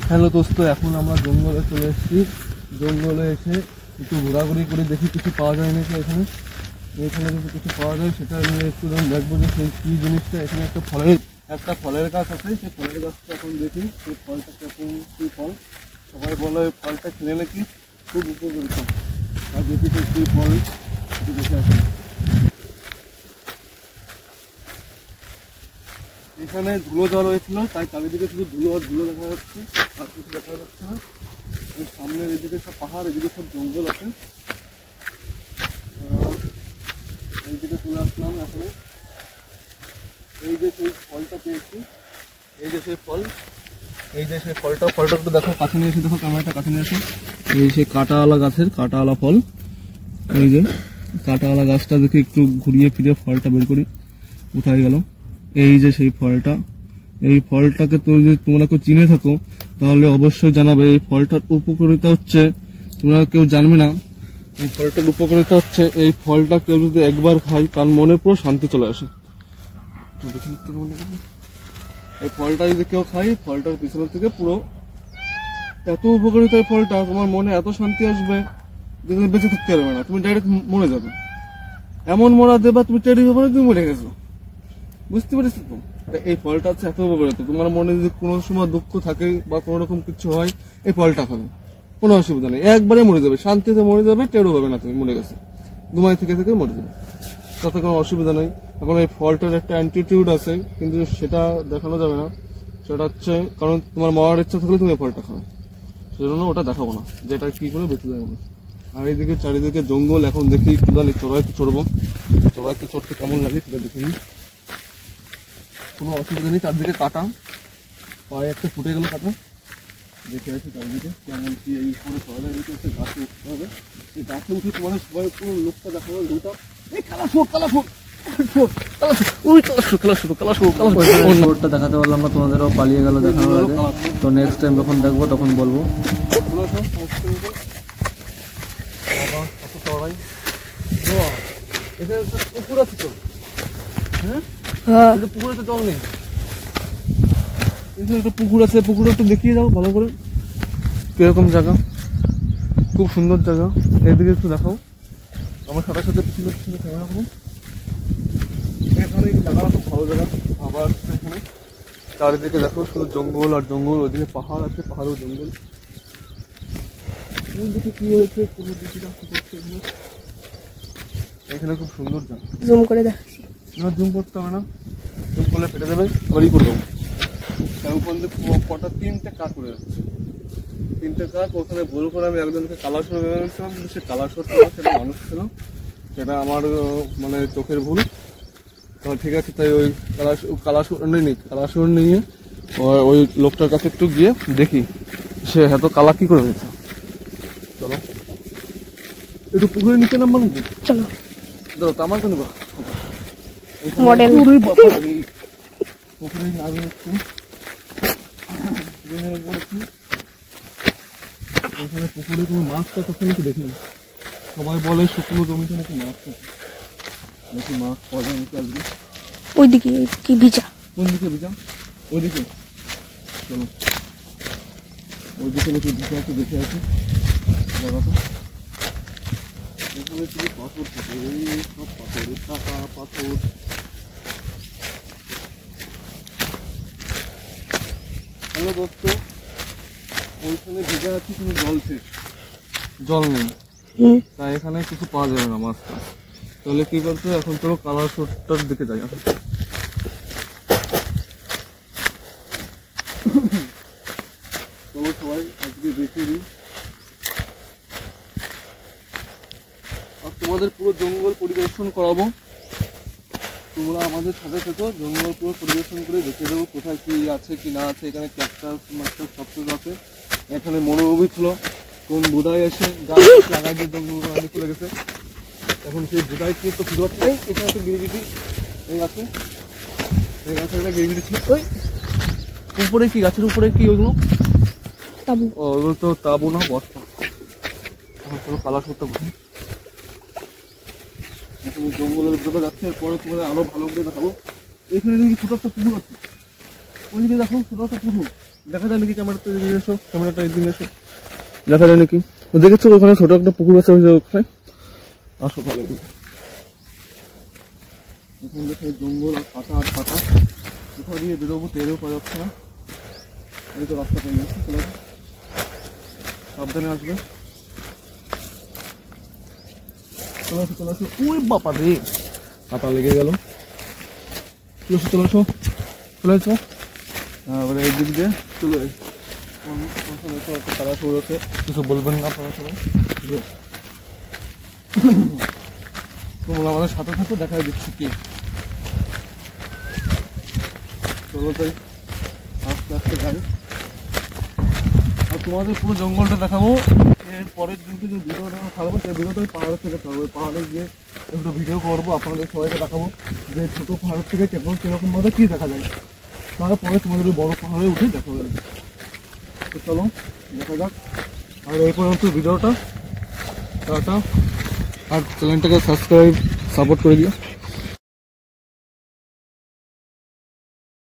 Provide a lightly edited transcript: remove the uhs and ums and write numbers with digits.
Hello দোস্ত, এখন আমরা জঙ্গলে চলে এসেছি। জঙ্গলে এসে একটু ঘোরাঘুরি করে দেখি কিছু পাওয়া যায় নাকি এখানে। এখানে যদি কিছু পাওয়া যায় সেটা নিয়ে একটু দেখবো যে সেই কী জিনিসটা। এখানে একটা ফলের গাছ আছে, সেই ফলের গাছটা এখন দেখি সেই ফলটা এখন কী ফল। সবাই বলে ওই ফলটা খেলে নাকি খুব উপকৃত, আর দেখি সেই কী ফল দেখে আসি। এখানে ধুলো জল হয়েছিল, তাই চারিদিকে শুধু ধুলো আর ধুলো দেখা যাচ্ছে, আর কিছু দেখা যাচ্ছে না। সামনের এদিকে সব পাহাড়, এদিকে সব জঙ্গল আছে। এইদিকে চলে আসলাম এখানে। এই যে সেই ফলটা পেয়েছি, এই যে সেই ফল, এই যে সেই ফলটা একটু দেখো, কাছে নিয়ে এসে দেখো, ক্যামেরাটা কাছে নিয়ে এসে। এই সেই কাঁটাওয়ালা গাছের কাঁটাওয়ালা ফল, এই যে কাঁটাওয়ালা গাছটা দেখে একটু ঘুরিয়ে ফিরে ফলটা বের করি, কোথায় গেল। এই যে সেই ফলটা, এই ফলটাকে তো যদি তোমরা কেউ চিনে থাকো তাহলে অবশ্যই জানাবে। এই ফলটার উপকারিতা হচ্ছে, তোমরা কেউ জানবে না, এই ফলটার উপকারিতা হচ্ছে এই ফলটা কেউ যদি একবার খায় তার মনে পুরো শান্তি চলে আসে। এই ফলটা যদি কেউ খায়, ফলটার পিছনের থেকে পুরো এত উপকারিতা এই ফলটা, তোমার মনে এত শান্তি আসবে যে তুমি বেঁচে থাকতে পারবে না, তুমি ডাইরেক্ট মরে যাবে। এমন মরা দেবা তুমি টেরি হবে না, তুমি মরে গেছো। বুঝতে পেরেছি তো? এই ফলটা হচ্ছে এত উপকারিতা। তোমার মনে যদি কোনো সময় দুঃখ থাকে বা কোনো রকম কিছু হয়, এই ফলটা খাবে, কোনো অসুবিধা নেই, একবারে মরে যাবে, শান্তিতে মরে যাবে, টেরও হবে না তুমি মরে গেছে, ঘুমাই থেকে মরে যাবে, তাতে কোনো অসুবিধা নেই। এখন এই ফলটার একটা অ্যান্টিটিউড আছে, কিন্তু সেটা দেখানো যাবে না। সেটা হচ্ছে, কারণ তোমার মরার ইচ্ছা থাকলে তুমি এই ফলটা খাবে, সেজন্য ওটা দেখাবো না, যেটা কি করে বেঁচে যাবে না। আর এইদিকে চারিদিকে জঙ্গল, এখন দেখি কুদালি চড়াইতে চড়বো, চড়াইতে চড়তে কেমন লাগে সেটা দেখে নিই। কোনো অসুবিধা নেই, চারদিকে কাটা, পায়ে একটা ফুটে গেল কাটা। দেখে আসি চারদিকে কেমন কি। এই করে সবাই হচ্ছে গাছে উঠতে হবে, এই গাছে উঠে তোমাদের সবাই পুরো লোকটা দেখাবো। দুটা এই শোরটা দেখাতে পারলাম না তোমাদেরও, পালিয়ে গেল দেখানোর আগে। তো নেক্সট টাইম যখন দেখবো তখন বলবো। পুকুর আছে তো, হ্যাঁ পুকুরে তো জল নেই, একটা পুকুর আছে, পুকুরে একটু দেখিয়ে যাও ভালো করে কিরকম জায়গা। খুব সুন্দর জায়গা, এদিকে একটু দেখাও। আমার সাথে সাথে পিছনে পিছনে ক্যামেরা করুন। এখানে জায়গাটা খুব ভালো জায়গা। আবার এখানে চারিদিকে দেখো শুধু জঙ্গল আর জঙ্গল, ওইদিকে পাহাড় আছে, পাহাড়ও জঙ্গল। ওইদিকে কি হয়েছে, কোনো দিকে এখানে খুব সুন্দর জায়গা। জুম করে দেখাচ্ছি না, জুম করতে হবে না, জুম করলে ফেটে দেবে, ওই করে দেবো। কটা তিনটে কাক উড়ে যাচ্ছে, তিনটে কাক। ওখানে ভুল করে আমি একজনকে কালাসুর ভেবেছিলাম, কিন্তু সে কালাসুর ছিল, সেটা মানুষ ছিল, সেটা আমার মানে চোখের ভুল। তো ঠিক আছে, তাই ওই কালাসুর নিয়ে ওই লোকটার কাছে একটু গিয়ে দেখি সে এত কালা কি করে হয়েছে। চলো একটু পুকুরের নিচে নাম্বার নাকি, চলো ধরো তো আমার কোনো মডেল পুকুরে আগে একটু এখানে পুকুরে কোনো মাছটা কখনো একটু দেখিনি। সবাই বলে শুকনো জমিতে নাকি মাছ থাকে, নাকি মাছ পাওয়া যায় নাকি আসবে। ওইদিকে কি ভিজা, কোন দিকে ভিজা? ওইদিকে চলো, ওইদিকে নাকি ভিজা একটু দেখে আছে জায়গাটা। এখানে শুধু পাথর থাকে, এই সব পাথর, টাকা পাথর। হ্যালো দোস্ত, ওইখানে ভিজা আছে, কিন্তু জল নেই, তাই এখানে কিছু পাওয়া যাবে না মাছটা। তাহলে কি করতে, এখন চলো কালার শোটটার দিকে যাই। চলো সবাই আজকে দেখিয়ে দিই, আর তোমাদের পুরো জঙ্গল পরিদর্শন করাবো। তোমরা আমাদের সাথে থেকো, জঙ্গল পুরো পরিদর্শন করে দেখে দেবো কোথায় কি আছে কি না আছে। এখানে ক্যাকটাস মাস্টার সব কিছু আছে। এখানে মনোরবি ছিল, কোন বুধাই এসে গাছ লাগাই দিয়ে জঙ্গল চলে গেছে। এখন সেই বুধাই কি তো ফিরত নেই। এখানে একটা গিরিগিটি এই গাছে, এই গাছের একটা গিরিগিটি ছিল। ওই উপরে কি, গাছের উপরে কি ওইগুলো? তাবু। ওগুলো তো তাবু না, বস্তা। এখন কোনো কালার করতে বসে জঙ্গলের ভিতরে যাচ্ছে। এরপরে তোমাদের আরো ভালো করে দেখাবো। এখানে দেখি ছোট একটা পুকুর আছে, ওইদিকে দেখো ছোটো একটা পুকুর, দেখা যায় নাকি? ক্যামেরাটা এদিকে এসো, ক্যামেরাটা এদিকে এসো, দেখা যায় নাকি? দেখেছো ওখানে ছোট একটা পুকুর আছে, ওখানে আসো ভালো দিকে। এখানে দেখো জঙ্গল আর পাতা আর পাতা, কোথাও দিয়ে বেরোবো টেরেও পাওয়া যাচ্ছে না। এই তো রাস্তা পেয়ে গেছি, চলে আসো। সাবধানে আসবে, চলে আসো চলে আসো। ওই বাবা রে, পাতা লেগে গেল। চলে আসো চলে আসো চলে আসো। এবারে এই দিক দিয়ে চলে তারা শুরু হচ্ছে, কিছু বলবেন না আপনারা সবাই? তোমরা আমাদের সাথে থাকো, দেখা দিচ্ছি কি। চলো তাই আস্তে আস্তে যাই, আর তোমাদের পুরো জঙ্গলটা দেখাবো। এর পরের দিনকে যে ভিডিওটা থাকবো সেই ভিডিওটা পাহাড়ের থেকে থাকবো, পাহাড়ে গিয়ে একটু ভিডিও করবো, আপনাদের সবাইকে দেখাবো যে ছোটো পাহাড়ের থেকে কিরকমভাবে কী দেখা যায়। তারপরে তোমাদের বড় পাহাড়ে উঠে দেখা যাবে। তো চলো দেখা যাক। আর এই পর্যন্ত ভিডিওটা টাটা, আর চ্যানেলটাকে সাবস্ক্রাইব সাপোর্ট করে দিও।